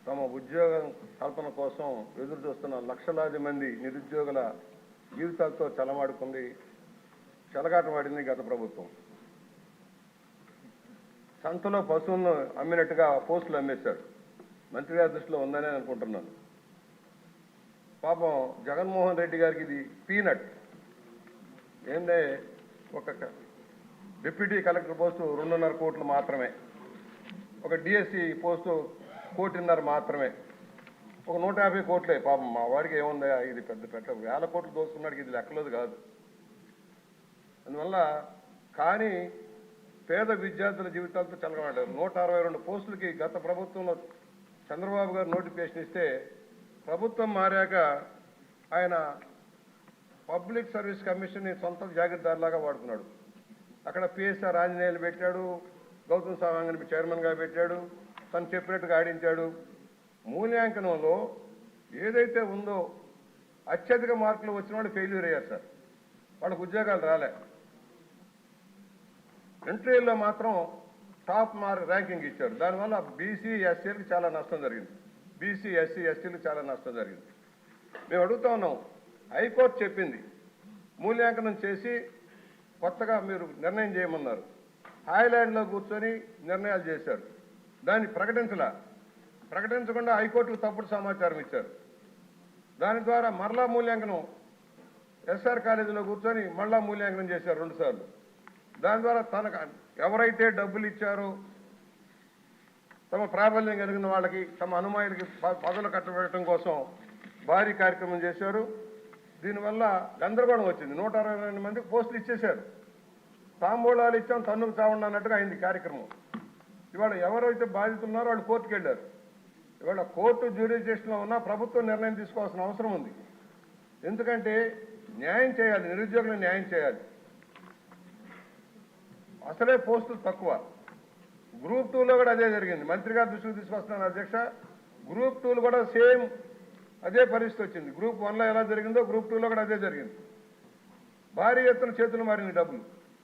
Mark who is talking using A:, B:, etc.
A: తమ ఉద్యోగ కల్పన కోసం ఎదురు చూస్తున్న లక్షలాది మంది నిరుద్యోగుల జీవితాలతో చెలమాడుకుంది, చెలగాటమాడింది గత ప్రభుత్వం. సంతలో పశువులను అమ్మినట్టుగా పోస్టులు అమ్మేశారు. మంత్రి గారి దృష్టిలో ఉందని అనుకుంటున్నాను. పాపం జగన్మోహన్ రెడ్డి గారికి ఇది పీనట్. ఏందే, ఒక డిప్యూటీ కలెక్టర్ పోస్టు 2.5 కోట్లు మాత్రమే, ఒక డిఎస్సి పోస్టు 1.5 కోటి మాత్రమే, ఒక 150 కోట్లే. పాపం మా వాడికి ఏముందా, ఇది పెద్ద వేల కోట్లు దోసుకున్నాడికి ఇది లెక్కలేదు కాదు. అందువల్ల కానీ పేద విద్యార్థుల జీవితాలతో చెలగబడ్డారు. 162 పోస్టులకి గత ప్రభుత్వంలో చంద్రబాబు గారు నోటిఫికేషన్ ఇస్తే ప్రభుత్వం మారాక ఆయన పబ్లిక్ సర్వీస్ కమిషన్ని సొంత జాగీర్దారులాగా వాడుకున్నాడు. అక్కడ పిఎస్ఆర్ ఆంజనేయులు పెట్టాడు, గౌతమ్ సవాంగ్ని చైర్మన్గా పెట్టాడు, తను చెప్పినట్టుగా ఆడించాడు. మూల్యాంకనంలో ఏదైతే ఉందో అత్యధిక మార్కులు వచ్చిన వాళ్ళు ఫెయిల్యూర్ అయ్యారు సార్, వాళ్ళకు ఉద్యోగాలు రాలే. ఇంటర్వ్యూలో మాత్రం టాప్ ర్యాంకింగ్ ఇచ్చారు. దానివల్ల బీసీ ఎస్సీలకు చాలా నష్టం జరిగింది. బీసీ ఎస్సీ ఎస్టీలకు చాలా నష్టం జరిగింది. మేము అడుగుతా ఉన్నాం, హైకోర్టు చెప్పింది మూల్యాంకనం చేసి కొత్తగా మీరు నిర్ణయం చేయమన్నారు. హాయ్లాండ్లో కూర్చొని నిర్ణయాలు చేశారు. దాన్ని ప్రకటించకుండా హైకోర్టుకు తప్పుడు సమాచారం ఇచ్చారు. దాని ద్వారా మరలా మూల్యాంకనం ఎస్ఆర్ కాలేజీలో కూర్చొని మళ్ళా మూల్యాంకనం చేశారు 2 సార్లు. దాని ద్వారా తనకు ఎవరైతే డబ్బులు ఇచ్చారో తమ ప్రాబల్యం కలిగిన వాళ్ళకి, తమ అనుమాయులకి పదవులు కట్టబెట్టడం కోసం భారీ కార్యక్రమం చేశారు. దీనివల్ల గందరగోళం వచ్చింది. 162 మందికి పోస్టులు ఇచ్చేశారు. తాంబూలాలు ఇచ్చాం, తన్నుకు చావండి అన్నట్టుగా అయింది కార్యక్రమం. ఇవాళ ఎవరైతే బాధితులు ఉన్నారో వాళ్ళు కోర్టుకు వెళ్ళారు. ఇవాళ కోర్టు జ్యూరిడిక్షన్లో ఉన్న ప్రభుత్వం నిర్ణయం తీసుకోవాల్సిన అవసరం ఉంది. ఎందుకంటే న్యాయం చేయాలి, నిరుద్యోగులకు న్యాయం చేయాలి. అసలే పోస్టులు తక్కువ. గ్రూప్ 2లో కూడా అదే జరిగింది. మంత్రి గారి దృష్టికి తీసుకొస్తున్నాను అధ్యక్ష. గ్రూప్ 2లో కూడా సేమ్ అదే పరిస్థితి వచ్చింది. గ్రూప్ 1లో ఎలా జరిగిందో గ్రూప్ 2లో కూడా అదే జరిగింది. భారీ ఎత్తున చేతులు మారింది డబ్బులు.